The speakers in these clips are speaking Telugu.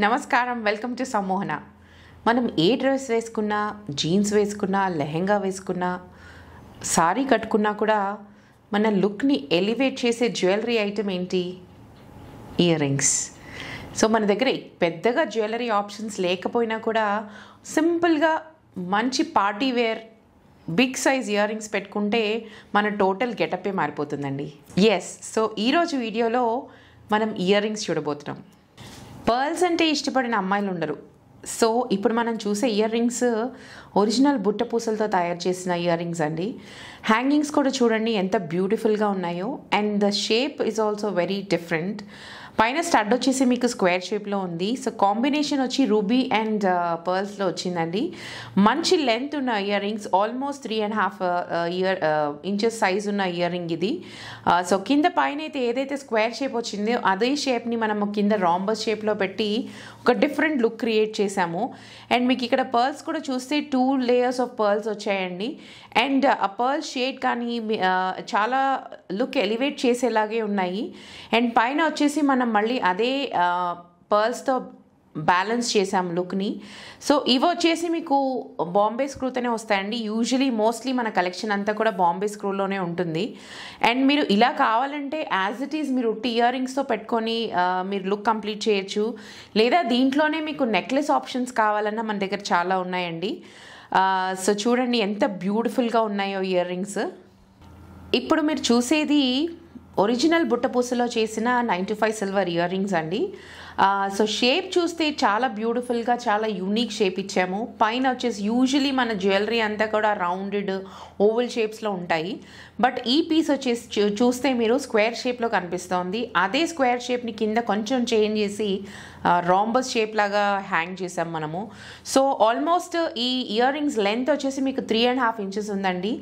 నమస్కారం వెల్కమ్ టు సమ్మోహన. మనం ఏ డ్రెస్ వేసుకున్నా, జీన్స్ వేసుకున్నా, లెహెంగా వేసుకున్నా, సారీ కట్టుకున్నా కూడా మన లుక్ని ఎలివేట్ చేసే జ్యువెలరీ ఐటమ్ ఏంటి? Earrings. సో మన దగ్గర పెద్దగా జ్యువెలరీ ఆప్షన్స్ లేకపోయినా కూడా సింపుల్గా మంచి party wear big size earrings పెట్టుకుంటే మన టోటల్ గెటప్పే మారిపోతుందండి. ఎస్, సో ఈరోజు వీడియోలో మనం ఇయర్ రింగ్స్ చూడబోతున్నాం. పర్ల్స్ అంటే ఇష్టపడిన అమ్మాయిలు ఉండరు. సో ఇప్పుడు మనం చూసే ఇయర్ రింగ్స్ ఒరిజినల్ బుట్ట పూసలతో తయారు చేసిన ఇయర్ రింగ్స్ అండి. హ్యాంగింగ్స్ కూడా చూడండి ఎంత బ్యూటిఫుల్గా ఉన్నాయో. And the shape is also very different. పైన స్టడ్ వచ్చేసి మీకు స్క్వేర్ షేప్లో ఉంది. సో కాంబినేషన్ వచ్చి రూబీ అండ్ పర్ల్స్లో వచ్చిందండి. మంచి లెంత్ ఉన్న ear rings, almost 3.5 inches size ఉన్న ఇయర్ రింగ్ ఇది. సో కింద పైన అయితే ఏదైతే స్క్వేర్ షేప్ వచ్చిందో అదే షేప్ని మనము కింద రాంబస్ షేప్లో పెట్టి ఒక డిఫరెంట్ లుక్ క్రియేట్ చేసాము. అండ్ మీకు ఇక్కడ పర్ల్స్ కూడా చూస్తే 2 లేయర్స్ ఆఫ్ పర్ల్స్ వచ్చాయండి. అండ్ ఆ పర్ల్ షేడ్ కానీ చాలా లుక్ ఎలివేట్ చేసేలాగే ఉన్నాయి. అండ్ పైన వచ్చేసి మనం మళ్ళీ అదే పర్ల్స్తో బ్యాలెన్స్ చేసాము లుక్ని. సో ఇవి వచ్చేసి మీకు బాంబే స్క్రూతోనే వస్తాయండి. యూజువలీ మోస్ట్లీ మన కలెక్షన్ అంతా కూడా బాంబే స్క్రూలోనే ఉంటుంది. అండ్ మీరు ఇలా కావాలంటే యాజ్ ఇట్ ఈజ్ మీరు ఇయర్ రింగ్స్తో పెట్టుకొని మీరు లుక్ కంప్లీట్ చేయొచ్చు. లేదా దీంట్లోనే మీకు నెక్లెస్ ఆప్షన్స్ కావాలన్నా మన దగ్గర చాలా ఉన్నాయండి. సో చూడండి ఎంత బ్యూటిఫుల్గా ఉన్నాయో ఇయర్ రింగ్స్. ఇప్పుడు మీరు చూసేది ఒరిజినల్ బుట్టపూసలో చేసిన 925 సిల్వర్ ఇయర్ రింగ్స్ అండి. సో షేప్ చూస్తే చాలా బ్యూటిఫుల్గా, చాలా యూనిక్ షేప్ ఇచ్చాము. పైన వచ్చేసి యూజువలీ మన జ్యువెలరీ అంతా కూడా రౌండెడ్ ఓవల్ షేప్స్లో ఉంటాయి. బట్ ఈ పీస్ వచ్చేసి చూస్తే మీరు స్క్వేర్ షేప్లో కనిపిస్తోంది. అదే స్క్వేర్ షేప్ని కింద కొంచెం చేంజ్ చేసి రాంబస్ షేప్ లాగా హ్యాంగ్ చేసాం మనము. సో ఆల్మోస్ట్ ఈ ఇయర్ రింగ్స్ లెంత్ వచ్చేసి మీకు 3.5 ఇంచెస్ ఉందండి.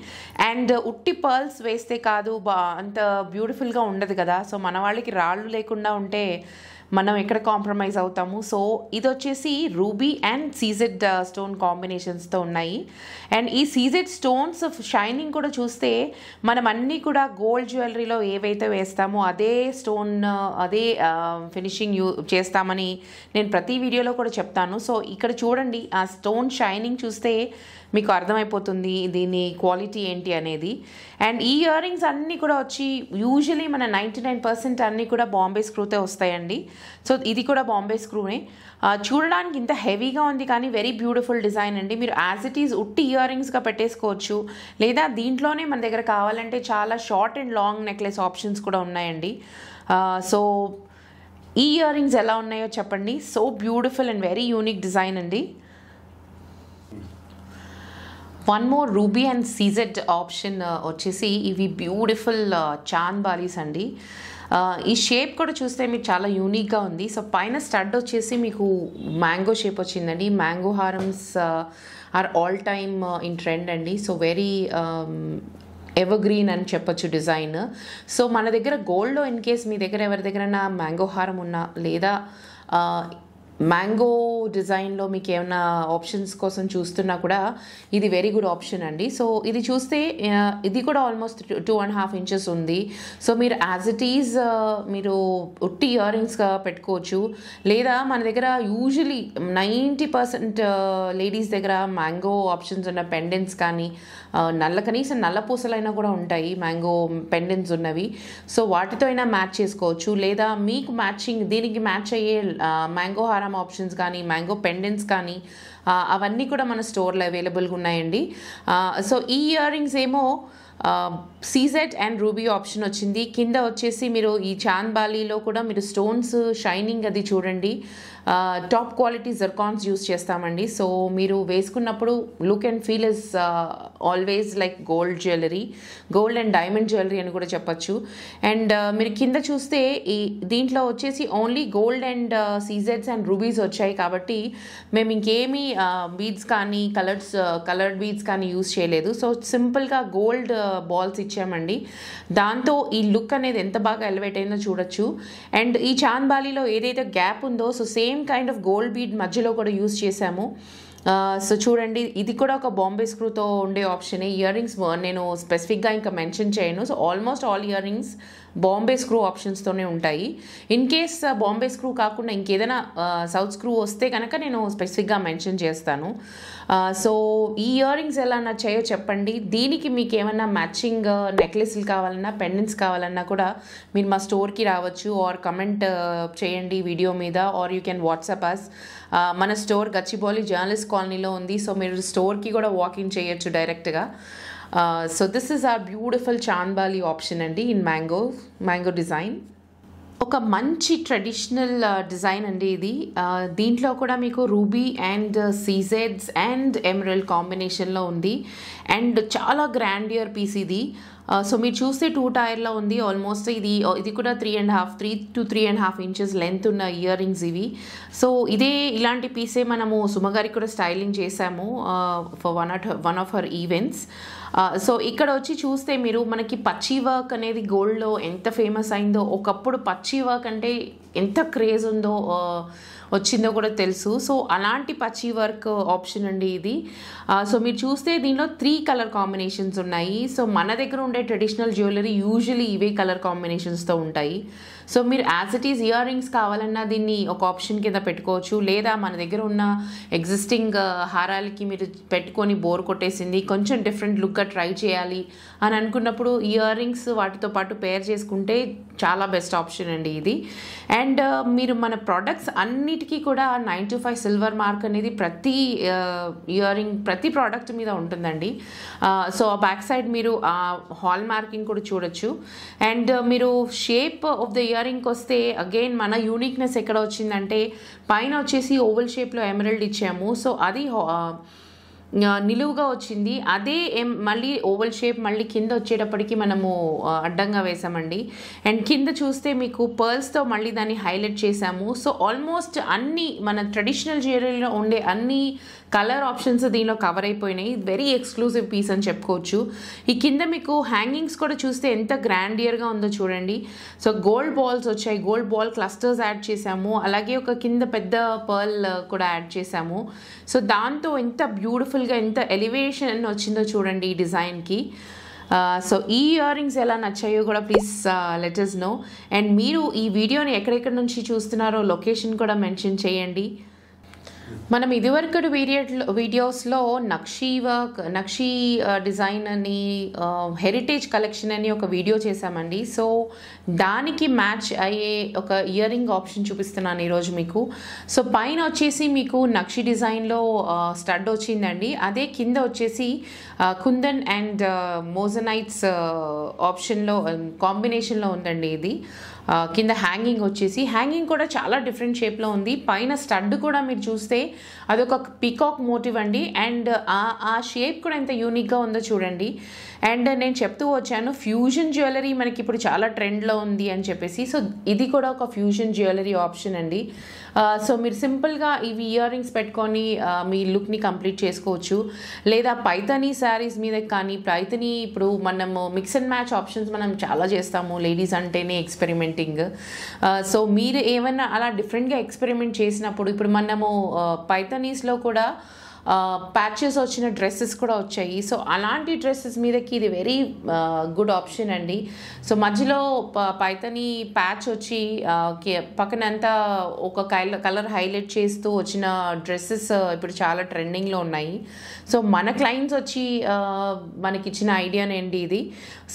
అండ్ ఉట్టి పర్ల్స్ వేస్తే కాదు అంత బ్యూటిఫుల్గా ఉండదు కదా. సో మన వాళ్ళకి రాళ్ళు లేకుండా ఉంటే మనం ఎక్కడ కాంప్రమైజ్ అవుతాము. సో ఇది వచ్చేసి రూబీ అండ్ సీజెడ్ స్టోన్ కాంబినేషన్స్తో ఉన్నాయి. అండ్ ఈ సీజెడ్ స్టోన్స్ షైనింగ్ కూడా చూస్తే మనం అన్నీ కూడా గోల్డ్ జ్యువెలరీలో ఏవైతే వేస్తామో అదే స్టోన్, అదే ఫినిషింగ్ చేస్తామని నేను ప్రతి వీడియోలో కూడా చెప్తాను. సో ఇక్కడ చూడండి ఆ స్టోన్ షైనింగ్ చూస్తే మీకు అర్థమైపోతుంది దీని క్వాలిటీ ఏంటి అనేది. అండ్ ఈ ఇయర్ రింగ్స్ అన్నీ కూడా వచ్చి యూజువలీ మన 99% అన్నీ కూడా బాంబే స్క్రూతే వస్తాయండి. సో ఇది కూడా బాంబే స్క్రూనే. చూడడానికి ఇంత హెవీగా ఉంది కానీ వెరీ బ్యూటిఫుల్ డిజైన్ అండి. మీరు యాజ్ ఇట్ ఈజ్ ఉట్టి ఇయర్ రింగ్స్గా పెట్టేసుకోవచ్చు. లేదా దీంట్లోనే మన దగ్గర కావాలంటే చాలా short and long necklace options కూడా ఉన్నాయండి. సో ఈ ఇయర్ రింగ్స్ ఎలా ఉన్నాయో చెప్పండి. So beautiful and very unique design అండి. One more ruby and CZ option వచ్చేసి ఇవి బ్యూటిఫుల్ చాంద్ బాలీస్ అండి. ఈ షేప్ కూడా చూస్తే మీకు చాలా యూనిక్గా ఉంది. సో పైన స్టడ్ వచ్చేసి మీకు మ్యాంగో షేప్ వచ్చిందండి. మ్యాంగో హారమ్స్ are all time in trend అండి. సో వెరీ ఎవర్ గ్రీన్ అని చెప్పొచ్చు డిజైన్. సో మన దగ్గర గోల్డ్లో ఇన్ కేస్ మీ దగ్గర ఎవరి దగ్గరైనా మ్యాంగో హారం ఉన్నా లేదా మ్యాంగో డిజైన్లో మీకు ఏమైనా ఆప్షన్స్ కోసం చూస్తున్నా కూడా ఇది వెరీ గుడ్ ఆప్షన్ అండి. సో ఇది చూస్తే ఇది కూడా ఆల్మోస్ట్ 2.5 ఇంచెస్ ఉంది. సో మీరు యాజ్ ఇట్ ఈజ్ మీరు ఉట్టి ఇయర్ రింగ్స్గా పెట్టుకోవచ్చు. లేదా మన దగ్గర యూజువలీ 90% లేడీస్ దగ్గర మ్యాంగో ఆప్షన్స్ ఉన్న పెండెంట్స్ కానీ కనీసం నల్ల పూసలైనా కూడా ఉంటాయి మ్యాంగో పెండెంట్స్ ఉన్నవి. సో వాటితో అయినా మ్యాచ్ చేసుకోవచ్చు. లేదా మీకు దీనికి మ్యాచ్ అయ్యే మ్యాంగో హారం ఆప్షన్స్ కానీ మ్యాంగో పెండెంట్స్ కానీ అవన్నీ కూడా మన స్టోర్లో అవైలబుల్గా ఉన్నాయండి. సో ఈ ఇయర్ రింగ్స్ ఏమో సీజెడ్ అండ్ రూబీ ఆప్షన్ వచ్చింది. కింద వచ్చేసి మీరు ఈ చాంద్ బాలీలో కూడా మీరు స్టోన్స్ షైనింగ్ అది చూడండి. టాప్ క్వాలిటీ జర్కాన్స్ యూస్ చేస్తామండి. సో మీరు వేసుకున్నప్పుడు look and feel is always like gold jewellery, gold and diamond jewellery అని కూడా చెప్పచ్చు. అండ్ మీరు కింద చూస్తే ఈ దీంట్లో వచ్చేసి ఓన్లీ గోల్డ్ అండ్ సీజెడ్స్ అండ్ రూబీస్ వచ్చాయి కాబట్టి మేము ఇంకేమీ బీడ్స్ కానీ కలర్డ్ బీడ్స్ కానీ యూస్ చేయలేదు. సో సింపుల్గా గోల్డ్ బాల్స్ ఇచ్చామండి. దాంతో ఈ లుక్ అనేది ఎంత బాగా ఎలివేట్ అయిందో చూడొచ్చు. అండ్ ఈ చాంద్ బాలీలో ఏదైతే గ్యాప్ ఉందో so same kind of gold bead మధ్యలో కూడా యూస్ చేసాము. సో చూడండి ఇది కూడా ఒక బాంబే స్క్రూతో ఉండే ఆప్షనే. ఇయర్ రింగ్స్ నేను స్పెసిఫిక్గా ఇంకా మెన్షన్ చేయను. So almost all earrings Bombay screw ఆప్షన్స్తోనే ఉంటాయి. ఇన్ కేస్ బాంబే స్క్రూ కాకుండా ఇంకేదైనా సౌత్ స్క్రూ వస్తే కనుక నేను స్పెసిఫిక్గా మెన్షన్ చేస్తాను. సో ఈ ఇయర్ రింగ్స్ ఎలా నచ్చాయో చెప్పండి. దీనికి మీకు ఏమన్నా మ్యాచింగ్ నెక్లెస్లు కావాలన్నా, పెండెంట్స్ కావాలన్నా కూడా మీరు మా స్టోర్కి రావచ్చు, ఆర్ కమెంట్ చేయండి వీడియో మీద, or you can WhatsApp us. మన స్టోర్ గచ్చిబౌలి జర్నలిస్ట్ కాలనీలో ఉంది. సో మీరు స్టోర్కి కూడా వాకింగ్ చేయొచ్చు డైరెక్ట్గా. So this is our beautiful chandbali option అండి ఇన్ మ్యాంగో డిజైన్. ఒక మంచి ట్రెడిషనల్ డిజైన్ అండి ఇది. దీంట్లో కూడా మీకు రూబీ అండ్ సీజెడ్స్ అండ్ ఎమరల్డ్ కాంబినేషన్లో ఉంది. అండ్ చాలా గ్రాండియర్ పీస్ ఇది. సో మీరు చూస్తే 2 టైర్లో ఉంది. ఆల్మోస్ట్ ఇది కూడా 3 to 3.5 ఇంచెస్ లెంత్ ఉన్న ఇయర్ రింగ్స్ ఇవి. సో ఇలాంటి పీసే మనము సుమగారికి కూడా స్టైలింగ్ చేసాము for one of her events. So ఇక్కడ వచ్చి చూస్తే మీరు మనకి పచ్చి వర్క్ అనేది గోల్డ్లో ఎంత ఫేమస్ అయిందో, ఒకప్పుడు పచ్చి వర్క్ అంటే ఎంత క్రేజ్ ఉందో వచ్చిందో కూడా తెలుసు. సో అలాంటి పచ్చి వర్క్ ఆప్షన్ అండి ఇది. సో మీరు చూస్తే దీనిలో 3 కలర్ కాంబినేషన్స్ ఉన్నాయి. సో మన దగ్గర ఉండే ట్రెడిషనల్ జ్యువెలరీ యూజువలీ ఇవే కలర్ కాంబినేషన్స్తో ఉంటాయి. సో మీరు as it is ear rings కావాలన్నా దీన్ని ఒక ఆప్షన్ కింద పెట్టుకోవచ్చు. లేదా మన దగ్గర ఉన్న ఎగ్జిస్టింగ్ హారాలకి మీరు పెట్టుకొని బోర్ కొట్టేసింది, కొంచెం డిఫరెంట్ లుక్గా ట్రై చేయాలి అని అనుకున్నప్పుడు ఇయర్ రింగ్స్ వాటితో పాటు పేర్ చేసుకుంటే చాలా బెస్ట్ ఆప్షన్ అండి ఇది. అండ్ మీరు మన ప్రోడక్ట్స్ అన్నిటికీ కూడా 925 సిల్వర్ మార్క్ అనేది ప్రతి ఇయర్ రింగ్ ప్రతి ప్రోడక్ట్ మీద ఉంటుందండి. సో ఆ బ్యాక్ సైడ్ మీరు హాల్ మార్కింగ్ కూడా చూడొచ్చు. అండ్ మీరు షేప్ ఆఫ్ ద ఇయర్ రింగ్కి వస్తే అగైన్ మన యూనిక్నెస్ ఎక్కడ వచ్చిందంటే, పైన వచ్చేసి ఓవల్ షేప్లో ఎమరల్డ్ ఇచ్చాము. సో అది నిలువుగా వచ్చింది. అదే మళ్ళీ ఓవల్ షేప్ మళ్ళీ కింద వచ్చేటప్పటికి మనము అడ్డంగా వేసామండి. అండ్ కింద చూస్తే మీకు పర్ల్స్తో మళ్ళీ దాన్ని హైలైట్ చేసాము. సో ఆల్మోస్ట్ అన్ని మన ట్రెడిషనల్ జ్యువెలరీలో ఉండే అన్ని కలర్ ఆప్షన్స్ దీనిలో కవర్ అయిపోయినాయి. వెరీ ఎక్స్క్లూజివ్ పీస్ అని చెప్పుకోవచ్చు. ఈ కింద మీకు హ్యాంగింగ్స్ కూడా చూస్తే ఎంత గ్రాండియర్గా ఉందో చూడండి. సో గోల్డ్ బాల్స్ వచ్చాయి, గోల్డ్ బాల్ క్లస్టర్స్ యాడ్ చేసాము. అలాగే ఒక కింద పెద్ద పర్ల్ కూడా యాడ్ చేసాము. సో దాంతో ఎంత బ్యూటిఫుల్గా ఎంత ఎలివేషన్ వచ్చిందో చూడండి ఈ డిజైన్కి. సో ఈ ఇయర్ రింగ్స్ ఎలా నచ్చాయో కూడా please let us know. And మీరు ఈ వీడియోని ఎక్కడెక్కడ నుంచి చూస్తున్నారో లొకేషన్ కూడా మెన్షన్ చేయండి. మనం ఇదివరకటి వీడియోస్లో నక్షీ డిజైన్ అని హెరిటేజ్ కలెక్షన్ అని ఒక వీడియో చేశామండి. సో దానికి మ్యాచ్ అయ్యే ఒక ఇయర్ రింగ్ ఆప్షన్ చూపిస్తున్నాను ఈరోజు మీకు. సో పైన వచ్చేసి మీకు నక్షి డిజైన్లో స్టడ్ వచ్చిందండి. అదే కింద వచ్చేసి కుందన్ అండ్ మోజనైట్స్ ఆప్షన్లో కాంబినేషన్లో ఉందండి ఇది. కింద హ్యాంగింగ్ కూడా చాలా డిఫరెంట్ షేప్లో ఉంది. పైన స్టడ్ కూడా మీరు చూస్తే అదొక పీకాక్ మోటివ్ అండి. అండ్ ఆ షేప్ కూడా ఎంత యూనిక్గా ఉందో చూడండి. అండ్ నేను చెప్తూ వచ్చాను ఫ్యూజన్ జ్యువెలరీ మనకి ఇప్పుడు చాలా ట్రెండ్లో ఉంది అని చెప్పేసి. సో ఇది కూడా ఒక ఫ్యూజన్ జ్యువెలరీ ఆప్షన్ అండి. సో మీరు సింపుల్గా ఇవి ఇయర్ రింగ్స్ పెట్టుకొని మీ లుక్ని కంప్లీట్ చేసుకోవచ్చు. లేదా పైథనీ శారీస్ మీద కానీ, పైథనీ ఇప్పుడు మనము మిక్స్ అండ్ మ్యాచ్ ఆప్షన్స్ మనం చాలా చేస్తాము లేడీస్ అంటేనే ఎక్స్పెరిమెంటింగ్. సో మీరు ఏమైనా అలా డిఫరెంట్గా ఎక్స్పెరిమెంట్ చేసినప్పుడు, ఇప్పుడు మనము పైథనీస్లో కూడా ప్యాచెస్ వచ్చిన డ్రెస్సెస్ కూడా వచ్చాయి. సో అలాంటి డ్రెస్సెస్ మీదకి ఇది వెరీ గుడ్ ఆప్షన్ అండి. సో మధ్యలో పైథనీ ప్యాచ్ వచ్చి పక్కనంతా ఒక కలర్ హైలైట్ చేస్తూ వచ్చిన డ్రెస్సెస్ ఇప్పుడు చాలా ట్రెండింగ్లో ఉన్నాయి. సో మన క్లయింట్స్ వచ్చి మనకి ఇచ్చిన ఐడియానేంటి ఇది.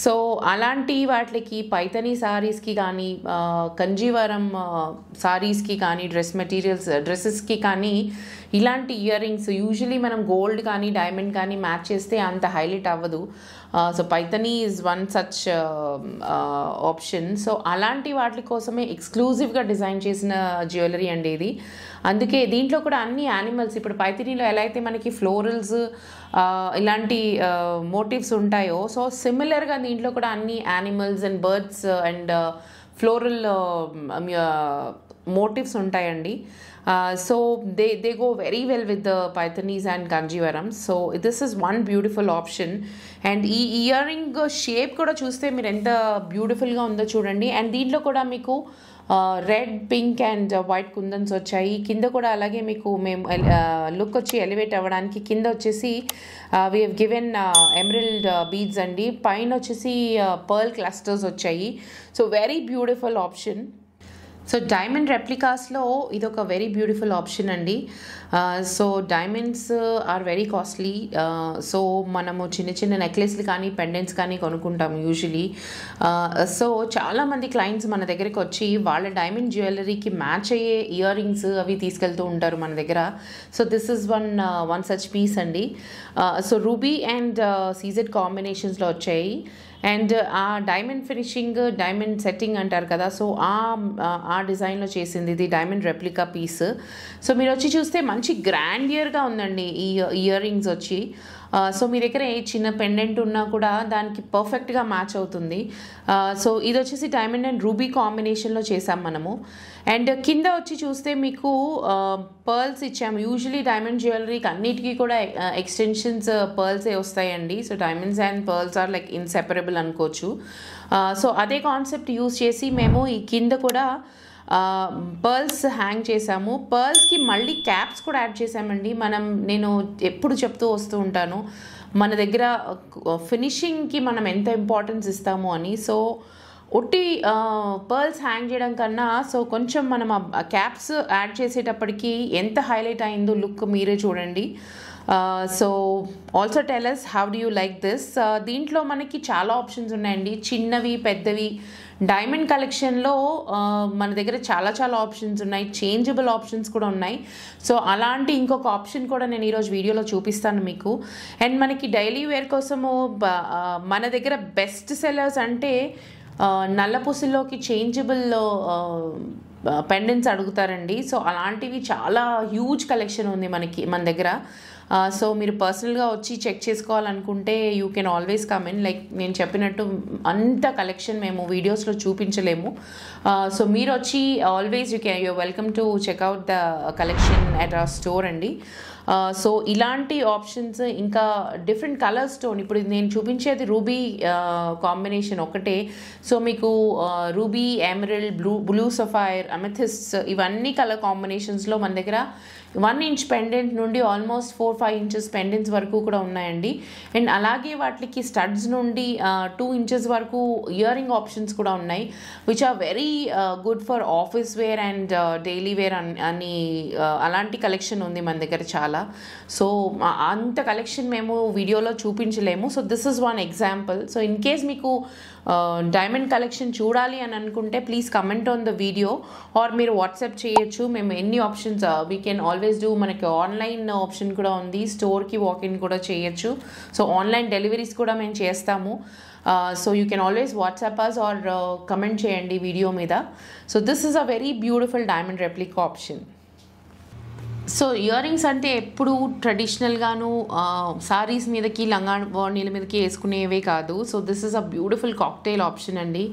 సో అలాంటి వాటికి పైథనీ సారీస్కి కానీ, కంజీవరం సారీస్కి కానీ, డ్రెస్సెస్కి కానీ ఇలాంటి ఇయర్ రింగ్స్ యూజువలీ మనం గోల్డ్ కానీ డైమండ్ కానీ మ్యాచ్ చేస్తే అంత హైలైట్ అవ్వదు. So Paithani is one such option. So అలాంటి వాటి కోసమే ఎక్స్క్లూజివ్గా డిజైన్ చేసిన జ్యువెలరీ అండి ఇది. అందుకే దీంట్లో కూడా అన్ని యానిమల్స్, ఇప్పుడు పైథనీలో ఎలా అయితే మనకి ఫ్లోరల్స్ ఇలాంటి మోటివ్స్ ఉంటాయో, సో సిమిలర్గా దీంట్లో కూడా అన్ని animals and birds and floral motifs ఉంటాయండి. So they go very well with the Pythanis and Kanjivaram. So this is one beautiful option. And ఈ ఇయర్ రింగ్ షేప్ కూడా చూస్తే మీరు ఎంత బ్యూటిఫుల్గా ఉందో చూడండి. అండ్ దీంట్లో కూడా మీకు రెడ్ పింక్ అండ్ వైట్ కుందన్స్ వచ్చాయి. కింద కూడా అలాగే మీకు మేము లుక్ వచ్చి ఎలివేట్ అవ్వడానికి కింద వచ్చేసి we have given emerald beads అండి. పైన వచ్చేసి పర్ల్ క్లస్టర్స్ వచ్చాయి. So very beautiful option. So diamond రెప్లికాస్లో ఇది ఒక వెరీ బ్యూటిఫుల్ ఆప్షన్ అండి. So diamonds are very costly. So మనము చిన్న చిన్న నెక్లెస్లు కానీ పెండెంట్స్ కానీ కొనుక్కుంటాము యూజువలీ. సో చాలామంది క్లయింట్స్ మన దగ్గరికి వచ్చి వాళ్ళ డైమండ్ జ్యువెలరీకి మ్యాచ్ అయ్యే ఇయర్ రింగ్స్ అవి తీసుకెళ్తూ ఉంటారు మన దగ్గర. So this is one such piece అండి. సో రూబీ అండ్ సీజెడ్ కాంబినేషన్స్లో వచ్చాయి. అండ్ ఆ డైమండ్ ఫినిషింగ్, డైమండ్ సెట్టింగ్ అంటారు కదా, సో ఆ డిజైన్లో చేసింది ఇది డైమండ్ రెప్లికా పీస్. సో మీరు వచ్చి చూస్తే మంచి గ్రాండియర్గా ఉందండి ఈ ఇయర్ రింగ్స్ వచ్చి. సో మీ దగ్గర ఏ చిన్న పెండెంట్ ఉన్నా కూడా దానికి పర్ఫెక్ట్గా మ్యాచ్ అవుతుంది. సో ఇది వచ్చేసి డైమండ్ అండ్ రూబీ కాంబినేషన్లో చేసాం మనము. అండ్ కింద వచ్చి చూస్తే మీకు పర్ల్స్ ఇచ్చాము. యూజువలీ డైమండ్ జ్యువెలరీకి అన్నిటికీ కూడా ఎక్స్టెన్షన్స్ పర్ల్సే వస్తాయండి. So diamonds and pearls are like inseparable అనుకోవచ్చు. సో అదే కాన్సెప్ట్ యూజ్ చేసి మేము ఈ కింద కూడా పర్ల్స్ హ్యాంగ్ చేసాము. పర్ల్స్కి మళ్ళీ క్యాప్స్ కూడా యాడ్ చేసామండి. నేను ఎప్పుడు చెప్తూ వస్తూ ఉంటాను మన దగ్గర ఫినిషింగ్కి మనం ఎంత ఇంపార్టెన్స్ ఇస్తాము అని. సో ఒట్టి పర్ల్స్ హ్యాంగ్ చేయడం కన్నా సో కొంచెం మనం ఆ క్యాప్స్ యాడ్ చేసేటప్పటికి ఎంత హైలైట్ అయిందో లుక్ మీరే చూడండి. So also tell us how do you like this. దీంట్లో మనకి చాలా ఆప్షన్స్ ఉన్నాయండి, చిన్నవి పెద్దవి. డైమండ్ కలెక్షన్లో మన దగ్గర చాలా ఆప్షన్స్ ఉన్నాయి, చేంజబుల్ ఆప్షన్స్ కూడా ఉన్నాయి. సో అలాంటి ఇంకొక ఆప్షన్ కూడా నేను ఈరోజు వీడియోలో చూపిస్తాను మీకు. అండ్ మనకి డైలీ వేర్ కోసము మన దగ్గర బెస్ట్ సెల్లర్స్ అంటే నల్లపూసల్లోకి చేంజబుల్ పెండెంట్స్ అడుగుతారండి. సో అలాంటివి చాలా హ్యూజ్ కలెక్షన్ ఉంది మన దగ్గర. సో మీరు పర్సనల్గా వచ్చి చెక్ చేసుకోవాలనుకుంటే you can always come in. Like నేను చెప్పినట్టు అంత కలెక్షన్ మేము వీడియోస్లో చూపించలేము. సో మీరు వచ్చి always you're welcome to check out the collection at our store అండి. సో ఇలాంటి ఆప్షన్స్ ఇంకా డిఫరెంట్ కలర్ స్టోన్, ఇప్పుడు నేను చూపించేది రూబీ కాంబినేషన్ ఒకటే. సో మీకు ruby, emerald, blue sapphire, amethyst ఇవన్నీ కలర్ కాంబినేషన్స్లో మన దగ్గర 1 inch పెండెంట్ నుండి ఆల్మోస్ట్ 4-5 inches పెండెంట్స్ వరకు కూడా ఉన్నాయండి. అండ్ అలాగే వాటికి స్టడ్స్ నుండి 2 inches వరకు ఇయర్ రింగ్ ఆప్షన్స్ కూడా ఉన్నాయి, which are very good for office wear and daily wear అని అలాంటి కలెక్షన్ ఉంది మన దగ్గర చాలా. సో అంత కలెక్షన్ మేము వీడియోలో చూపించలేము. So this is one example. So in case మీకు డైమండ్ కలెక్షన్ చూడాలి అని అనుకుంటే please comment on the video or మీరు వాట్సాప్ చేయొచ్చు. మేము ఎన్ని options we can always do. మనకి ఆన్లైన్ ఆప్షన్ కూడా ఉంది, స్టోర్కి వాకిన్ కూడా చేయొచ్చు. సో ఆన్లైన్ డెలివరీస్ కూడా మేము చేస్తాము. So you can always WhatsApp us or comment చేయండి వీడియో మీద. So this is a very beautiful diamond replica option. So earrings అంటే ఎప్పుడు ట్రెడిషనల్గాను సారీస్ మీదకి లంగా ఓణీల మీదకి వేసుకునేవే కాదు. So this is a beautiful cocktail option అండి.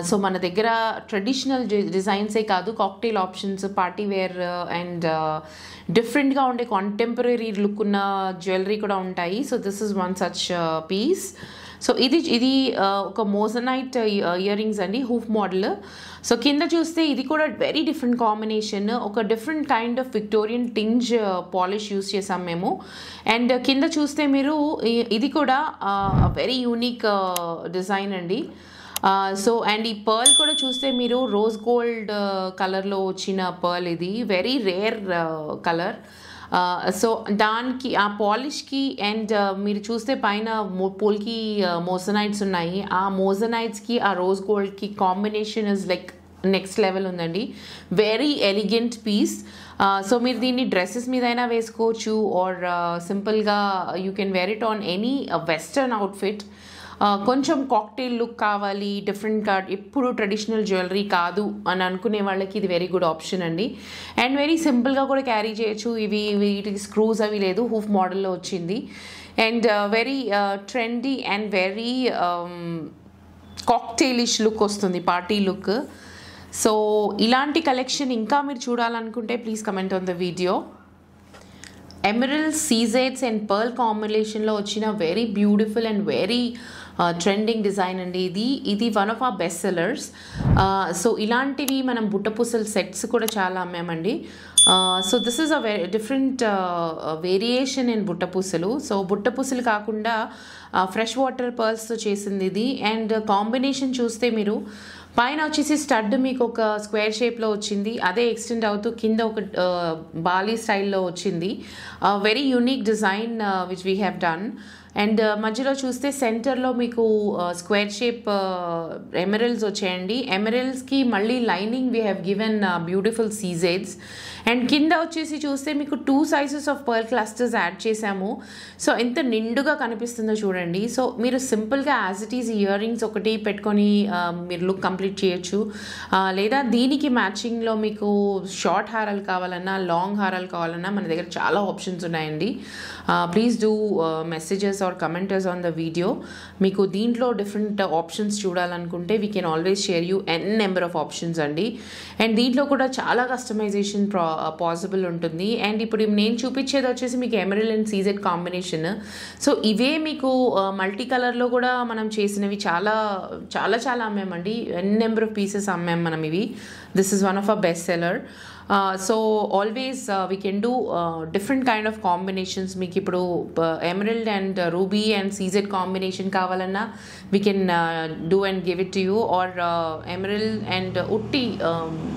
సో మన దగ్గర ట్రెడిషనల్ డిజైన్సే కాదు, cocktail options, party wear and డిఫరెంట్గా ఉండే కాంటెంపరీ లుక్ ఉన్న జ్యువెలరీ కూడా ఉంటాయి. So this is one such piece. So ఇది ఒక మోజనైట్ ఇయర్ రింగ్స్ అండి, హూఫ్ మోడల్. సో కింద చూస్తే ఇది కూడా వెరీ డిఫరెంట్ కాంబినేషన్, ఒక different kind of Victorian tinge polish use చేసాం మేము. అండ్ కింద చూస్తే మీరు ఇది కూడా వెరీ యూనిక్ డిజైన్ అండి. సో అండ్ ఈ పర్ల్ కూడా చూస్తే మీరు రోజ్ గోల్డ్ కలర్లో వచ్చిన పర్ల్, ఇది వెరీ రేర్ కలర్. సో దానికి ఆ పాలిష్కి అండ్ మీరు చూస్తే పైన పోల్కి మోజనైట్స్ ఉన్నాయి. ఆ మోజనైట్స్కి ఆ రోజ్ గోల్డ్కి combination is like next level ఉందండి. Very elegant piece. సో మీరు దీన్ని డ్రెస్సెస్ మీద అయినా వేసుకోవచ్చు ఆర్ సింపుల్గా you can wear it on any western outfit. కొంచెం కాక్టైల్ లుక్ కావాలి, డిఫరెంట్గా, ఎప్పుడు ట్రెడిషనల్ జ్యువెలరీ కాదు అని అనుకునే వాళ్ళకి ఇది వెరీ గుడ్ ఆప్షన్ అండి. అండ్ వెరీ సింపుల్గా కూడా క్యారీ చేయొచ్చు. వీటికి స్క్రూస్ అవి లేదు, హూఫ్ మోడల్లో వచ్చింది. And very trendy and very cocktailish look వస్తుంది, పార్టీ లుక్. సో ఇలాంటి కలెక్షన్ ఇంకా మీరు చూడాలనుకుంటే please comment on the video. Emerald సీజెడ్స్ అండ్ పర్ల్ కాంబినేషన్లో వచ్చిన very beautiful and very trending design అండి. ఇది one of our best sellers. So ఇలాంటివి మనం బుట్టపూసల సెట్స్ కూడా చాలా అమ్మామండి. So this is a different variation in బుట్టపూసలు. సో బుట్టపూసలు కాకుండా ఫ్రెష్ వాటర్ పర్ల్స్తో చేసింది ఇది. అండ్ కాంబినేషన్ చూస్తే మీరు పైన వచ్చేసి స్టడ్ మీకు ఒక స్క్వేర్ షేప్లో వచ్చింది, అదే ఎక్స్టెండ్ అవుతూ కింద ఒక బాలీ స్టైల్లో వచ్చింది. Very unique design which we have done. And మధ్యలో చూస్తే సెంటర్లో మీకు స్క్వేర్ షేప్ ఎమరల్డ్స్ వచ్చాయండి. ఎమరల్డ్స్కి మళ్ళీ lining we have given beautiful సీజెడ్స్. అండ్ కింద వచ్చేసి చూస్తే మీకు 2 sizes of pearl clusters add చేసాము. సో ఎంత నిండుగా కనిపిస్తుందో చూడండి. సో మీరు సింపుల్గా as it is earrings ఒకటి పెట్టుకొని మీరు లుక్ కంప్లీట్ చేయొచ్చు. లేదా దీనికి మ్యాచింగ్లో మీకు షార్ట్ హారాలు కావాలన్నా లాంగ్ హారాలు కావాలన్నా మన దగ్గర చాలా ఆప్షన్స్ ఉన్నాయండి. Please do messages or commenters on the video. మీకు దీంట్లో డిఫరెంట్ ఆప్షన్స్ చూడాలనుకుంటే we can always share you N number of options అండి. అండ్ దీంట్లో కూడా చాలా కస్టమైజేషన్ పాసిబుల్ ఉంటుంది. అండ్ ఇప్పుడు నేను చూపించేది వచ్చేసి మీకు emerald and CZ combination. So ఇవే మీకు మల్టీ కలర్లో కూడా మనం చేసినవి చాలా చాలా చాలా అమ్మామండి. ఎన్ నెంబర్ ఆఫ్ పీసెస్ అమ్మాం మనం ఇవి. This is one of a best seller. So always we can do different kind of combinations. మీకు ఇప్పుడు emerald and ruby and CZ combination కావాలన్నా we can do and give it to you. Or emerald and ఉట్టి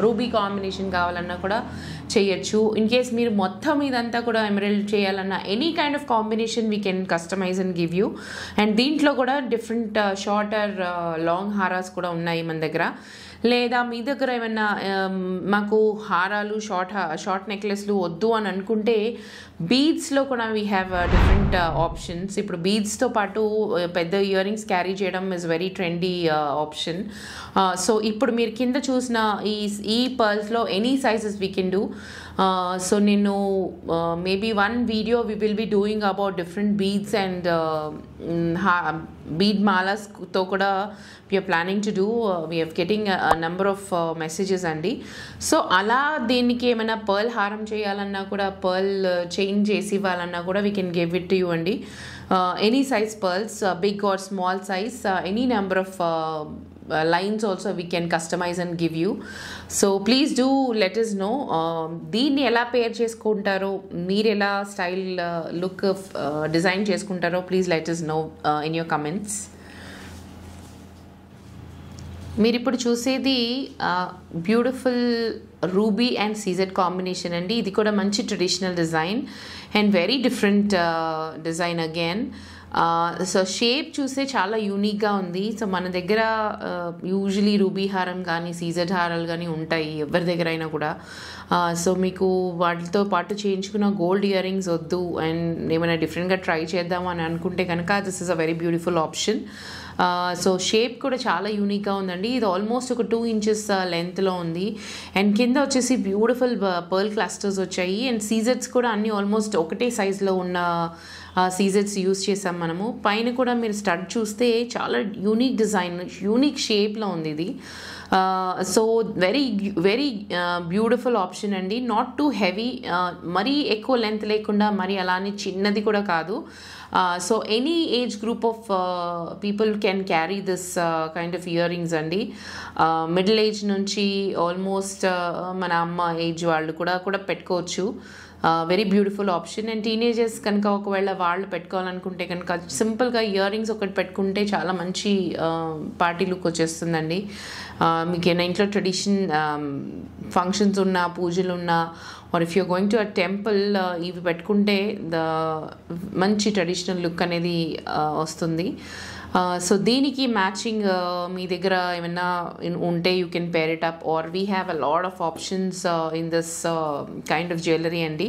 రూబీ కాంబినేషన్ కావాలన్నా కూడా చేయొచ్చు. ఇన్ కేస్ మీరు మొత్తం ఇదంతా కూడా ఎమరల్డ్ చేయాలన్నా any kind of combination we can customise and give you. And దీంట్లో కూడా డిఫరెంట్ షార్ట్ ఆర్ లాంగ్ హారాస్ కూడా ఉన్నాయి మన దగ్గర. లేదా మీ దగ్గర ఏమైనా మాకు హారాలు షార్ట్ నెక్లెస్లు వద్దు అని అనుకుంటే బీడ్స్లో కూడా వీ హ్యావ్ డిఫరెంట్ ఆప్షన్స్. ఇప్పుడు బీడ్స్తో పాటు పెద్ద ఇయర్ రింగ్స్ క్యారీ చేయడం is very trendy option. So ఇప్పుడు మీరు కింద చూసిన ఈ పర్ల్స్లో any sizes we can do. So నేను maybe one video we will be doing about different beads and bead మాలాస్తో కూడా we're planning to do. We're getting number of messages అండి. సో అలా దీనికి ఏమైనా పర్ల్ హారం చేయాలన్నా కూడా పర్ల్ చైన్ చేసి ఇవ్వాలన్నా కూడా we can give it to you అండి. Any size pearls, big or small size, any number of lines also we can customize and give you. So please do let us know దీన్ని ఎలా పేర్ చేసుకుంటారో, మీరు ఎలా స్టైల్ లుక్ డిజైన్ చేసుకుంటారో please let us know in your comments. మీరు ఇప్పుడు చూసేది beautiful ruby and CZ combination అండి. ఇది కూడా మంచి traditional design and very different design again. So shape చూస్తే చాలా యూనిక్గా ఉంది. సో మన దగ్గర యూజువలీ రూబీ హారం కానీ సీజెడ్ హారాలు కానీ ఉంటాయి ఎవరి దగ్గర అయినా కూడా. సో మీకు వాటితో పాటు చేయించుకున్న గోల్డ్ ఇయర్ రింగ్స్ వద్దు అండ్ ఏమైనా డిఫరెంట్గా ట్రై చేద్దాం అని అనుకుంటే కనుక this is a very beautiful option. So shape కూడా చాలా యూనిక్గా ఉందండి. ఇది ఆల్మోస్ట్ ఒక 2 inches లెంత్లో ఉంది. అండ్ కింద వచ్చేసి బ్యూటిఫుల్ పర్ల్ క్లస్టర్స్ వచ్చాయి. అండ్ సీజెడ్స్ కూడా అన్నీ ఆల్మోస్ట్ ఒకటే సైజులో ఉన్న సీజెడ్స్ యూస్ చేసాం మనము. పైన కూడా మీరు స్టడ్ చూస్తే చాలా యూనిక్ డిజైన్, యూనిక్ షేప్లో ఉంది ఇది. So very very beautiful option అండి. నాట్ టూ హెవీ, మరీ ఎక్కువ లెంత్ లేకుండా మరీ అలానే చిన్నది కూడా కాదు. So any age group of people can carry this kind of ear rings అండి. మిడిల్ ఏజ్ నుంచి ఆల్మోస్ట్ మన అమ్మ ఏజ్ వాళ్ళు కూడా పెట్టుకోవచ్చు. Very beautiful option. And teenagers కనుక ఒకవేళ వాళ్ళు పెట్టుకోవాలనుకుంటే కనుక సింపుల్గా ఇయర్ రింగ్స్ ఒకటి పెట్టుకుంటే చాలా మంచి పార్టీ లుక్ వచ్చేస్తుందండి. మీకు ఏమైనా ఇంట్లో ట్రెడిషన్ ఫంక్షన్స్ ఉన్నా, పూజలు ఉన్నా, or if you're going to a temple ఇవి పెట్టుకుంటే మంచి ట్రెడిషనల్ లుక్ అనేది వస్తుంది. సో దీనికి మ్యాచింగ్ మీ దగ్గర ఏమైనా ఉంటే you can pair it up, or we have a lot of options in this kind of jewellery అండి.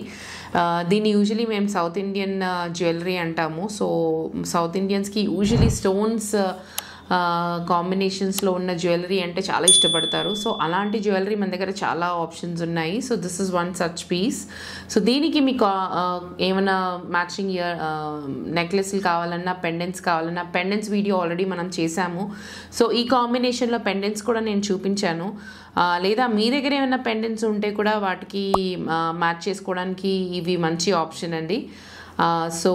దీన్ని యూజువలీ మేము సౌత్ ఇండియన్ జ్యువెలరీ అంటాము. సో సౌత్ ఇండియన్స్కి యూజువలీ స్టోన్స్ కాంబినేషన్స్లో ఉన్న జ్యువెలరీ అంటే చాలా ఇష్టపడతారు. సో అలాంటి జ్యువెలరీ మన దగ్గర చాలా ఆప్షన్స్ ఉన్నాయి. So this is one such piece. So దీనికి మీకు ఏమైనా మ్యాచింగ్ నెక్లెస్లు కావాలన్నా, పెండెంట్స్ కావాలన్నా, పెండెంట్స్ వీడియో ఆల్రెడీ మనం చేశాము. సో ఈ కాంబినేషన్లో పెండెంట్స్ కూడా నేను చూపించాను. లేదా మీ దగ్గర ఏమైనా పెండెంట్స్ ఉంటే కూడా వాటికి మ్యాచ్ చేసుకోవడానికి ఇవి మంచి ఆప్షన్ అండి. So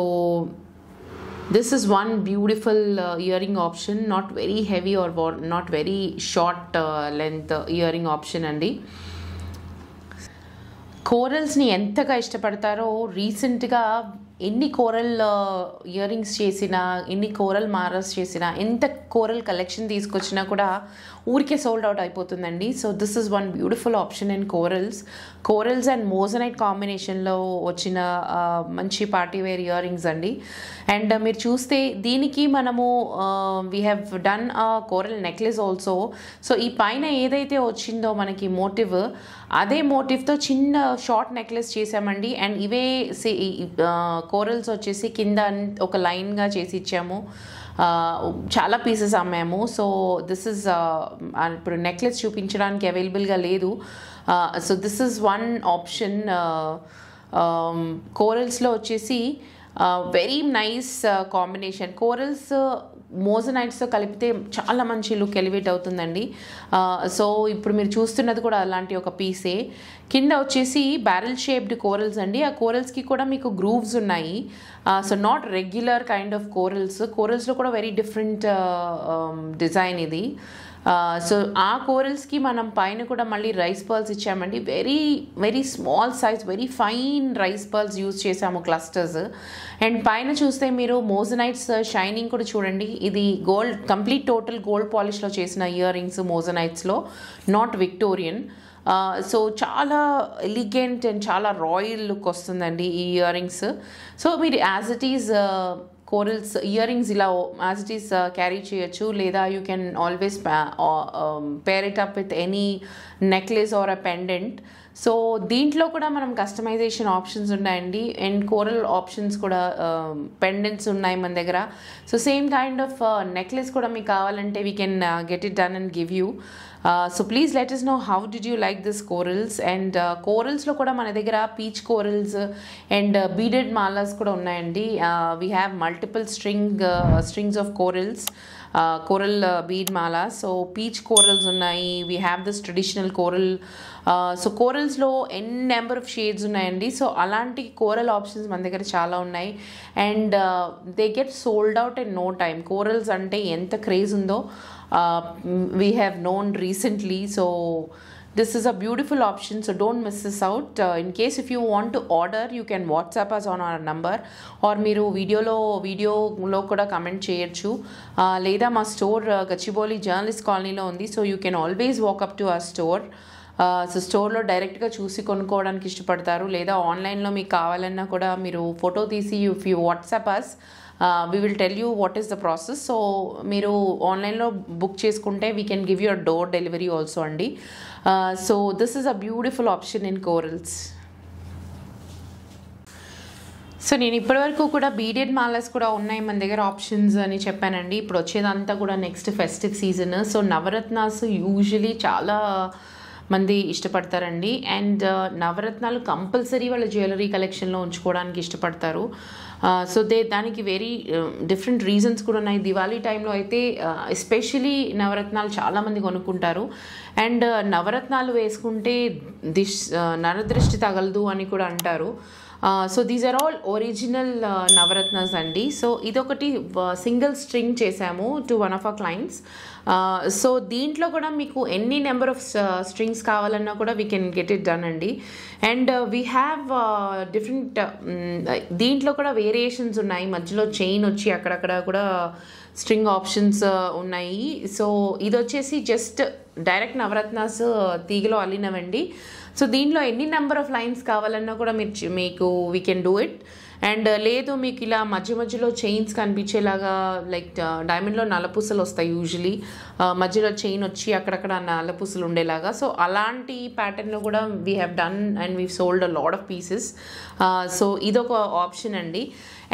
this is one beautiful earring option, not very heavy or not very short length earring option andi. కోరల్స్ని ఎంతగా ఇష్టపడతారో, రీసెంట్గా ఎన్ని కోరల్ ఇయర్ రింగ్స్ చేసినా, ఎన్ని కోరల్ మారల్స్ చేసినా, ఎంత కోరల్ కలెక్షన్ తీసుకొచ్చినా కూడా ఊరికే సోల్డ్ అవుట్ అయిపోతుందండి. So this is one beautiful option in corals and moissanite కాంబినేషన్లో వచ్చిన మంచి పార్టీ వేర్ ఇయర్ రింగ్స్ అండి. అండ్ మీరు చూస్తే దీనికి మనము we have done coral necklace also. So ఈ పైన ఏదైతే వచ్చిందో మనకి మోటివ్, అదే మోటివ్తో చిన్న షార్ట్ నెక్లెస్ చేసామండి. అండ్ ఇవే కోరల్స్ వచ్చేసి కింద ఒక లైన్గా చేసి ఇచ్చాము. చాలా పీసెస్ అమ్మాము. సో దిస్ ఇస్ ఇప్పుడు నెక్లెస్ చూపించడానికి అవైలబుల్గా లేదు. So this is one option. కోరల్స్లో వచ్చేసి వెరీ నైస్ కాంబినేషన్. కోరల్స్ మోజనైట్స్తో కలిపితే చాలా మంచి లుక్ ఎలివేట్ అవుతుందండి. సో ఇప్పుడు మీరు చూస్తున్నది కూడా అలాంటి ఒక పీసే. కింద వచ్చేసి బ్యారెల్ షేప్డ్ కోరల్స్ అండి. ఆ కోరల్స్కి కూడా మీకు గ్రూవ్స్ ఉన్నాయి. So not regular kind of కోరల్స్లో కూడా వెరీ డిఫరెంట్ డిజైన్ ఇది. సో ఆ కోరల్స్కి మనం పైన కూడా మళ్ళీ రైస్ పర్ల్స్ ఇచ్చామండి. Very very small size, very fine rice pearls use చేసాము, క్లస్టర్స్. అండ్ పైన చూస్తే మీరు మోజనైట్స్ షైనింగ్ కూడా చూడండి. ఇది గోల్డ్, కంప్లీట్ టోటల్ గోల్డ్ పాలిష్లో చేసిన ఇయర్ రింగ్స్ మోజనైట్స్లో, నాట్ విక్టోరియన్. సో చాలా ఎలిగెంట్ అండ్ చాలా రాయల్ లుక్ వస్తుందండి ఈ ఇయర్ రింగ్స్. సో మీరు as it is corals ear rings ఇలా యాజ్ ఇట్ ఈస్ క్యారీ చేయొచ్చు, లేదా you can always pair it up with any necklace or a pendant. So దీంట్లో కూడా మనం కస్టమైజేషన్ ఆప్షన్స్ ఉన్నాయండి. అండ్ కోరల్ ఆప్షన్స్ కూడా, పెండెంట్స్ ఉన్నాయి మన దగ్గర. So same kind of necklace కూడా మీకు కావాలంటే we can get it done and give you. So please let us know how did you like this corals. And కోరల్స్లో కూడా మన దగ్గర peach corals and beaded malas కూడా ఉన్నాయండి. We have multiple strings of coral bead mala. So peach corals ఉన్నాయి. We have this traditional coral. So కోరల్స్లో నెంబర్ ఆఫ్ షేడ్స్ ఉన్నాయండి. సో అలాంటి కోరల్ ఆప్షన్స్ మన దగ్గర చాలా ఉన్నాయి. And they get sold out in no time. Corals అంటే ఎంత క్రేజ్ ఉందో we have known recently. So this is a beautiful option, so don't miss this out. In case if you want to order, you can WhatsApp us on our number, or మీరు వీడియోలో కూడా కమెంట్ చేయొచ్చు. లేదా మా స్టోర్ గచ్చిబౌలి జర్నలిస్ట్ కాలనీలో ఉంది. So you can always walk up to our store. So స్టోర్లో డైరెక్ట్గా చూసి కొనుక్కోవడానికి ఇష్టపడతారు, లేదా ఆన్లైన్లో మీకు కావాలన్నా కూడా మీరు ఫోటో తీసి if you WhatsApp us, we will tell you what is the process. So మీరు ఆన్లైన్లో బుక్ చేసుకుంటే we can give you a door delivery also అండి. So this is a beautiful option in corals. So నేను ఇప్పటివరకు కూడా బీడెడ్ మాలస్ కూడా ఉన్నాయి మన దగ్గర ఆప్షన్స్ అని చెప్పానండి. ఇప్పుడు వచ్చేదంతా కూడా next festive season. So navratnas usually చాలా మంది ఇష్టపడతారండి. అండ్ నవరత్నాలు కంపల్సరీ వాళ్ళ జ్యువెలరీ కలెక్షన్లో ఉంచుకోవడానికి ఇష్టపడతారు. సో దానికి వెరీ డిఫరెంట్ రీజన్స్ కూడా ఉన్నాయి. దివాళీ టైంలో అయితే ఎస్పెషలీ నవరత్నాలు చాలామంది కొనుక్కుంటారు. అండ్ నవరత్నాలు వేసుకుంటే నరదృష్టి తగలదు అని కూడా అంటారు. So these are all original navratnas అండి. సో ఇదొకటి సింగిల్ స్ట్రింగ్ చేసాము to one of our clients. So దీంట్లో కూడా మీకు ఎన్ని నెంబర్ ఆఫ్ స్ట్రింగ్స్ కావాలన్నా కూడా we can get it done అండి. అండ్ వీ హ్యావ్ డిఫరెంట్, దీంట్లో కూడా వేరియేషన్స్ ఉన్నాయి. మధ్యలో చైన్ వచ్చి అక్కడక్కడ కూడా స్ట్రింగ్ ఆప్షన్స్ ఉన్నాయి. సో ఇది వచ్చేసి జస్ట్ డైరెక్ట్ నవరత్నాస్ తీగలో అల్లినవండి. సో దీంట్లో ఎన్ని నెంబర్ ఆఫ్ లైన్స్ కావాలన్నా కూడా మీకు we can do it. And లేదు మీకు ఇలా మధ్య మధ్యలో చైన్స్ కనిపించేలాగా లైక్ డైమండ్లో నల్లపూసలు వస్తాయి యూజువలీ, మధ్యలో చైన్ వచ్చి అక్కడక్కడ నల్లపూసలు ఉండేలాగా. సో అలాంటి ప్యాటర్న్లో కూడా we have done and we sold a lot of pieces. So ఇదొక ఆప్షన్ అండి.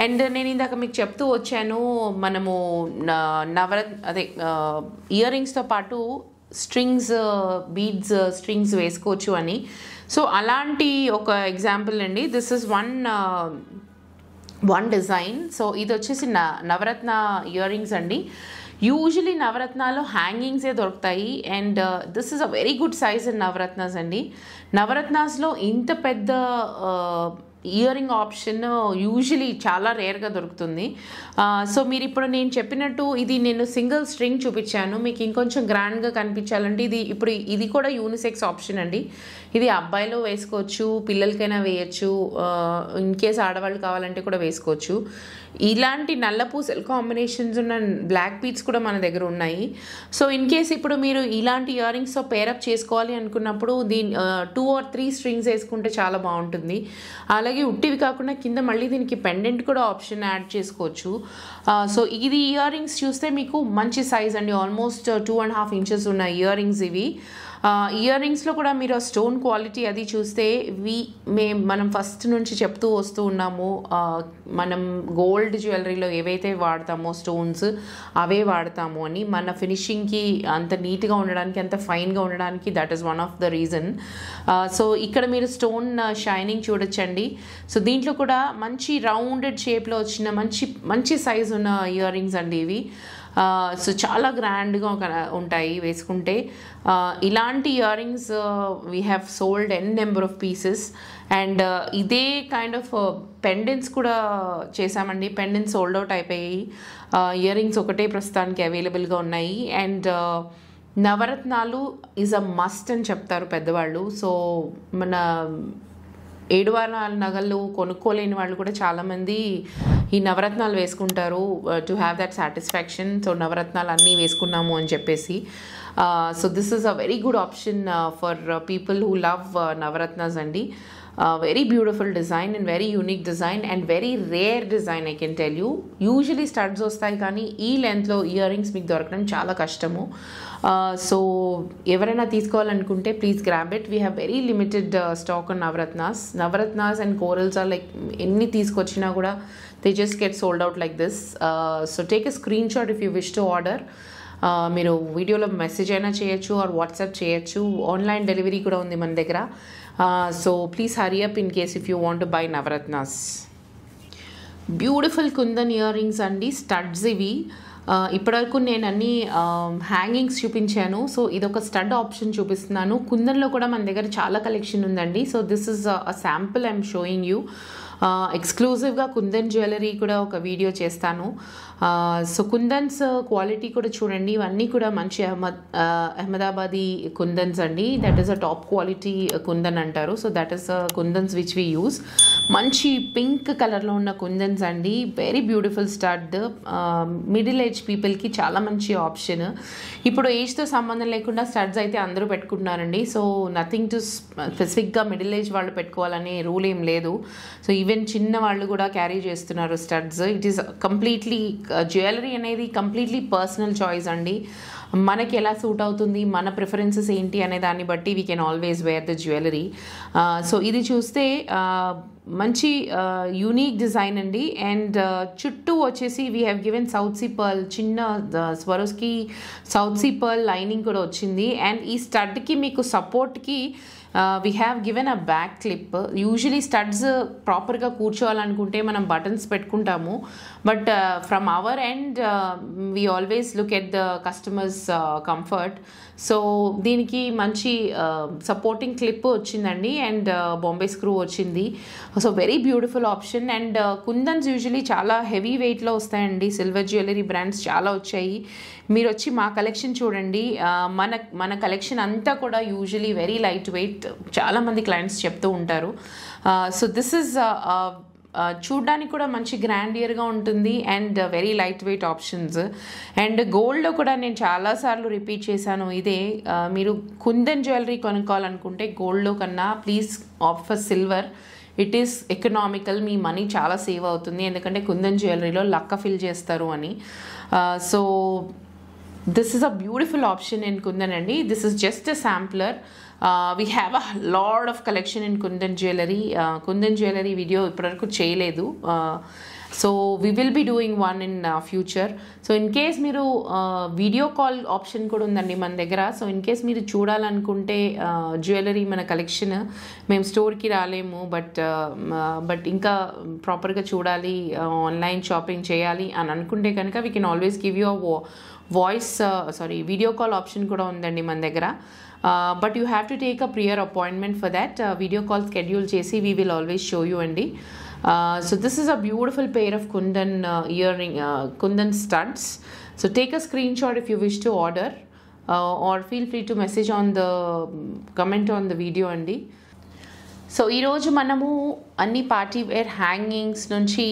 అండ్ నేను ఇందాక మీకు చెప్తూ వచ్చాను మనము ఇయర్ రింగ్స్తో పాటు స్ట్రింగ్స్, బీడ్స్ స్ట్రింగ్స్ వేసుకోవచ్చు అని. సో అలాంటి ఒక ఎగ్జాంపుల్ అండి. This is one design. So ఇది వచ్చేసి నవరత్న ఇయర్ రింగ్స్ అండి. యూజువలీ నవరత్నాలో హ్యాంగింగ్సే దొరుకుతాయి and this is a very good size in navratnas అండి. నవరత్నాస్లో ఇంత పెద్ద ఇయర్ రింగ్ ఆప్షన్ యూజువలీ చాలా రేర్గా దొరుకుతుంది. సో మీరు ఇప్పుడు నేను చెప్పినట్టు ఇది నేను సింగిల్ స్ట్రింగ్ చూపించాను, మీకు ఇంకొంచెం గ్రాండ్గా కనిపించాలంటే ఇది కూడా యూనిసెక్స్ ఆప్షన్ అండి. ఇది అబ్బాయిలో వేసుకోవచ్చు, పిల్లలకైనా వేయచ్చు, ఇన్ కేస్ ఆడవాళ్ళు కావాలంటే కూడా వేసుకోవచ్చు. ఇలాంటి నల్ల పూసలు కాంబినేషన్స్ ఉన్న బ్లాక్ బీడ్స్ కూడా మన దగ్గర ఉన్నాయి. సో ఇన్ కేస్ ఇప్పుడు మీరు ఇలాంటి ఇయర్ రింగ్స్తో పేరప్ చేసుకోవాలి అనుకున్నప్పుడు 2 or 3 స్ట్రింగ్స్ వేసుకుంటే చాలా బాగుంటుంది. అలాగే ఉట్టివి కాకుండా కింద మళ్ళీ దీనికి పెండెంట్ కూడా ఆప్షన్ యాడ్ చేసుకోవచ్చు. సో ఇది ఇయర్ రింగ్స్ చూస్తే మీకు మంచి సైజ్ అండి, ఆల్మోస్ట్ 2.5 inches ఉన్న ఇయర్ రింగ్స్ ఇవి. ఇయర్ రింగ్స్లో కూడా మీరు స్టోన్ క్వాలిటీ అది చూస్తే మనం ఫస్ట్ నుంచి చెప్తూ వస్తూ ఉన్నాము, మనం గోల్డ్ జ్యువెలరీలో ఏవైతే వాడతామో స్టోన్స్ అవే వాడతాము అని. మన ఫినిషింగ్కి అంత నీట్గా ఉండడానికి, అంత ఫైన్గా ఉండడానికి that is one of the reason. So ఇక్కడ మీరు స్టోన్ షైనింగ్ చూడొచ్చండి. సో దీంట్లో కూడా మంచి రౌండెడ్ షేప్లో వచ్చిన మంచి సైజ్ ఉన్న ఇయర్ రింగ్స్ అండి ఇవి. సో చాలా గ్రాండ్గా ఉంటాయి వేసుకుంటే. ఇలాంటి earrings we have sold n number of pieces. And ఇదే కైండ్ ఆఫ్ పెండెంట్స్ కూడా చేసామండి. పెండెంట్స్ సోల్డ్ అవుట్ అయిపోయాయి. ఇయర్ రింగ్స్ ఒకటే ప్రస్తుతానికి అవైలబుల్గా ఉన్నాయి. అండ్ నవరత్నాలు ఈజ్ అ మస్ట్ అని చెప్తారు పెద్దవాళ్ళు. సో మన 7 వారాల నగలు కొనుక్కోలేని వాళ్ళు కూడా చాలామంది ఈ నవరత్నాలు వేసుకుంటారు to have that satisfaction. So నవరత్నాలు అన్నీ వేసుకున్నాము అని చెప్పేసి. So this is a very good option for people who love navratnas అండి. Very beautiful design and very unique design and very rare design I can tell you. Usually studs వస్తాయి కానీ ఈ లెంత్లో ఇయర్ రింగ్స్ మీకు దొరకడం చాలా కష్టము. సో ఎవరైనా తీసుకోవాలనుకుంటే please grab it. We have very limited stock on navratnas and corals or like ఎన్ని తీసుకొచ్చినా కూడా they just get sold out like this. So take a screen shot if you wish to order. మీరు వీడియోలో మెసేజ్ అయినా చేయొచ్చు ఆర్ వాట్సాప్ చేయొచ్చు. ఆన్లైన్ డెలివరీ కూడా ఉంది మన దగ్గర. So please hurry up in case if you want to buy navratnas. Beautiful kundan ear rings అండి, స్టడ్స్ ఇవి. ఇప్పటివరకు నేను అన్ని హ్యాంగింగ్స్ చూపించాను. సో ఇదొక స్టడ్ ఆప్షన్ చూపిస్తున్నాను. కుందన్లో కూడా మన దగ్గర చాలా కలెక్షన్ ఉందండి. So this is a sample I'm showing you. ఎక్స్క్లూజివ్గా కుందన్ జ్యువెలరీ కూడా ఒక వీడియో చేస్తాను. సో కుందన్స్ క్వాలిటీ కూడా చూడండి. ఇవన్నీ కూడా మంచి అహ్మదాబాదీ కుందన్స్ అండి. That is a top quality kundan అంటారు. So that is kundans which we use. మంచి పింక్ కలర్లో ఉన్న కుందన్స్ అండి. Very beautiful stud. Middle age పీపుల్కి చాలా మంచి ఆప్షన్. ఇప్పుడు ఏజ్తో సంబంధం లేకుండా స్టడ్స్ అయితే అందరూ పెట్టుకుంటున్నారండి. సో నథింగ్ టు స్పెసిఫిక్గా మిడిల్ ఏజ్ వాళ్ళు పెట్టుకోవాలనే రూల్ ఏం లేదు. సో ఈవెన్ చిన్న వాళ్ళు కూడా క్యారీ చేస్తున్నారు studs. It is completely jewellery అనేది కంప్లీట్లీ పర్సనల్ చాయిస్ అండి. మనకి ఎలా సూట్ అవుతుంది, మన ప్రిఫరెన్సెస్ ఏంటి అనే దాన్ని బట్టి we can always wear the jewellery. So ఇది చూస్తే మంచి యూనిక్ డిజైన్ అండి. అండ్ చుట్టూ వచ్చేసి we have given south sea pearl, చిన్న Swarovski south sea pearl lining కూడా వచ్చింది. అండ్ ఈ స్టడ్కి మీకు సపోర్ట్కి we have given a back clip. Usually studs ప్రాపర్గా కూర్చోవాలనుకుంటే మనం బటన్స్ పెట్టుకుంటాము. But from our end we always look at the customers comfort. So దీనికి మంచి సపోర్టింగ్ క్లిప్ వచ్చిందండి. అండ్ బాంబే స్క్రూ వచ్చింది. So very beautiful option. And kundans usually చాలా హెవీ వెయిట్లో వస్తాయండి. సిల్వర్ జ్యువెలరీ బ్రాండ్స్ చాలా వచ్చాయి. మీరు వచ్చి మా కలెక్షన్ చూడండి. మన కలెక్షన్ అంతా కూడా యూజువలీ వెరీ లైట్ వెయిట్. చాలామంది క్లయింట్స్ చెప్తూ ఉంటారు. సో దిస్ ఇస్ చూడ్డానికి కూడా మంచి గ్రాండియర్గా ఉంటుంది and very light weight options. And గోల్డ్లో కూడా నేను చాలాసార్లు రిపీట్ చేశాను ఇదే, మీరు కుందన్ జ్యువెలరీ కొనుక్కోవాలనుకుంటే గోల్డ్లో కన్నా please opt for silver. It is economical, మీ మనీ చాలా సేవ్ అవుతుంది, ఎందుకంటే కుందన్ జ్యువెలరీలో లక్క ఫిల్ చేస్తారు అని. So this is a beautiful option in kundan అండి. This is just a sampler. We have a lot of collection in Kundan jewelry. Kundan jewelry video ఇప్పటివరకు చేయలేదు. So we will be doing one in future. So in case మీరు వీడియో కాల్ ఆప్షన్ కూడా ఉందండి మన దగ్గర. సో ఇన్ కేస్ మీరు చూడాలనుకుంటే జ్యువెలరీ మన కలెక్షన్, మేము స్టోర్కి రాలేము, బట్ ఇంకా ప్రాపర్గా చూడాలి, ఆన్లైన్ షాపింగ్ చేయాలి అని అనుకుంటే కనుక we can always give you video call option కూడా ఉందండి మన దగ్గర. But you have to take a prior appointment for that. Video call schedule chesi we will always show you andi. So this is a beautiful pair of Kundan earring, Kundan studs. So take a screenshot if you wish to order, or feel free to message on the comment on the video andi. So ఈరోజు మనము అన్ని పార్టీ వేర్ హ్యాంగింగ్స్ నుంచి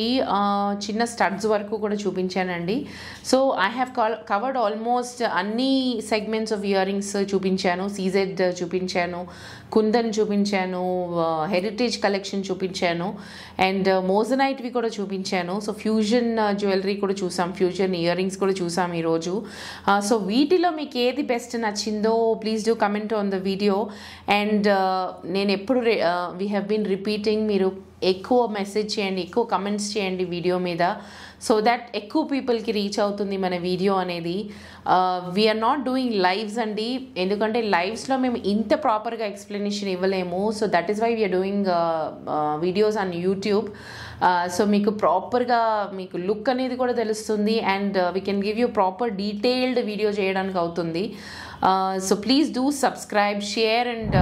చిన్న స్టడ్స్ వరకు కూడా చూపించానండి. So I have covered almost అన్ని సెగ్మెంట్స్ ఆఫ్ ఇయర్ రింగ్స్ చూపించాను. సీజెడ్ చూపించాను, కుందన్ చూపించాను, హెరిటేజ్ కలెక్షన్ చూపించాను, అండ్ మోజనైట్వి కూడా చూపించాను. సో ఫ్యూజన్ జ్యువెలరీ కూడా చూసాం, ఫ్యూజన్ ఇయర్ రింగ్స్ కూడా చూసాం ఈరోజు. సో వీటిలో మీకు ఏది బెస్ట్ నచ్చిందో please do comment on the video. And నేను ఎప్పుడు వీ హ్యావ్ బీన్ రిపీటింగ్, మీరు ఎక్కువ మెసేజ్ చేయండి, ఎక్కువ కమెంట్స్ చేయండి వీడియో మీద, సో దట్ ఎక్కువ పీపుల్కి రీచ్ అవుతుంది మన వీడియో అనేది. వీఆర్ నాట్ డూయింగ్ లైవ్స్ అండి, ఎందుకంటే లైవ్స్లో మేము ఇంత ప్రాపర్గా ఎక్స్ప్లెనేషన్ ఇవ్వలేము. So that is why we're doing videos on YouTube. So మీకు ప్రాపర్గా మీకు లుక్ అనేది కూడా తెలుస్తుంది, and we can give you proper detailed video చేయడానికి అవుతుంది. So please do subscribe, share and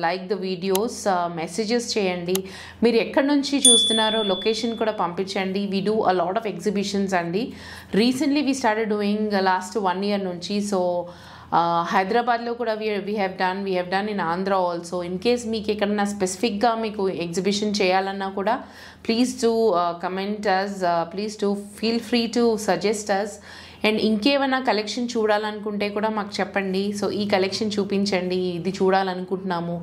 like the videos. Messages చేయండి, మీరు ఎక్కడి నుంచి చూస్తున్నారో లొకేషన్ కూడా పంపించండి. We do a lot of exhibitions అండి. Recently we started doing last 1 year నుంచి. సో హైదరాబాద్లో కూడా we have done in Andhra also. In case మీకు ఎక్కడన్నా స్పెసిఫిక్గా మీకు ఎగ్జిబిషన్ చేయాలన్నా కూడా please do comment us, please do feel free to suggest us. And ఇంకేమైనా కలెక్షన్ చూడాలనుకుంటే కూడా మాకు చెప్పండి. సో ఈ కలెక్షన్ చూపించండి, ఇది చూడాలనుకుంటున్నాము,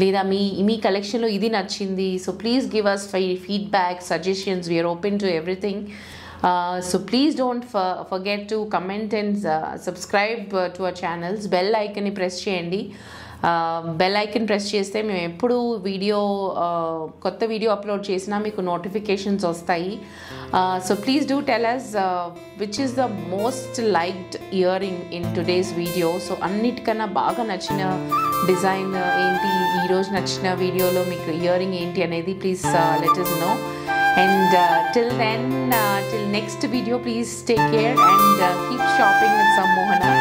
లేదా మీ కలెక్షన్లో ఇది నచ్చింది. So please give us feedback, suggestions. We're open to everything. So please don't forget to comment and subscribe to our channels. Bell icon ni press cheyandi. Bell icon press cheste మేము ఎప్పుడు కొత్త వీడియో అప్లోడ్ చేసినా మీకు నోటిఫికేషన్స్ వస్తాయి. So please do tell us which is the most liked earring in today's video. So అన్నిటికన్నా బాగా నచ్చిన డిజైన్ ఏంటి, ఈరోజు నచ్చిన వీడియోలో మీకు ఇయరింగ్ ఏంటి అనేది please let us know. And till then, till next video, please take care and keep shopping with Sammohana.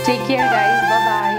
Take care guys, bye bye.